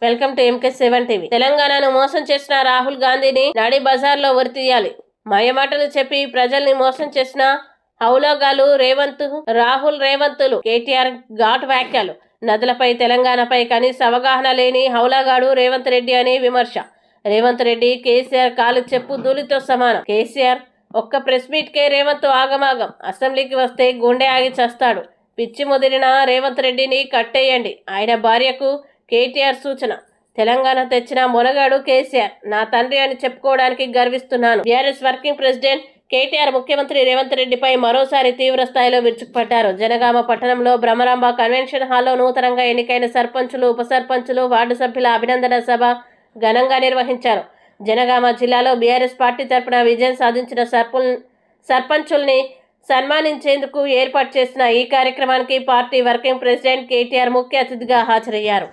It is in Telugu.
Welcome to MK7 TV. తెలంగాణను మోసం చేసిన రాహుల్ గాంధీని నాడి బజార్లో ఉరితీయాలి. మాయమాటలు చెప్పి ప్రజల్ని మోసం చేసిన హౌలగాలు రాహుల్ రేవంతులు. కేటీఆర్ ఘాట్ వ్యాఖ్యలు. నదులపై తెలంగాణపై కనీస అవగాహన లేని హౌలగాడు రేవంత్ రెడ్డి అని విమర్శ. రేవంత్ రెడ్డి కేసీఆర్ కాలు చెప్పు ధూళితో సమానం. కేసీఆర్ ఒక్క ప్రెస్ మీట్ కే రేవంత్ ఆగమాగం. అసెంబ్లీకి వస్తే గుండె ఆగి చేస్తాడు. పిచ్చి ముదిరిన రేవంత్ రెడ్డిని కట్టేయండి. ఆయన భార్యకు కేటీఆర్ సూచన. తెలంగాణ తెచ్చిన మొనగాడు కేసీఆర్. నా తండ్రి అని చెప్పుకోవడానికి గర్విస్తున్నాను. బీఆర్ఎస్ వర్కింగ్ ప్రెసిడెంట్ కేటీఆర్ ముఖ్యమంత్రి రేవంత్ రెడ్డిపై మరోసారి తీవ్ర స్థాయిలో విరుచుకుపడ్డారు. జనగామ పట్టణంలో బ్రహ్మరాంబ కన్వెన్షన్ హాల్లో నూతనంగా ఎన్నికైన సర్పంచులు, ఉప సర్పంచులు, వార్డు సభ్యుల అభినందన సభ ఘనంగా నిర్వహించారు. జనగామ జిల్లాలో బీఆర్ఎస్ పార్టీ తరపున విజయం సాధించిన సర్పంచుల్ని సన్మానించేందుకు ఏర్పాటు చేసిన ఈ కార్యక్రమానికి పార్టీ వర్కింగ్ ప్రెసిడెంట్ కేటీఆర్ ముఖ్య అతిథిగా హాజరయ్యారు.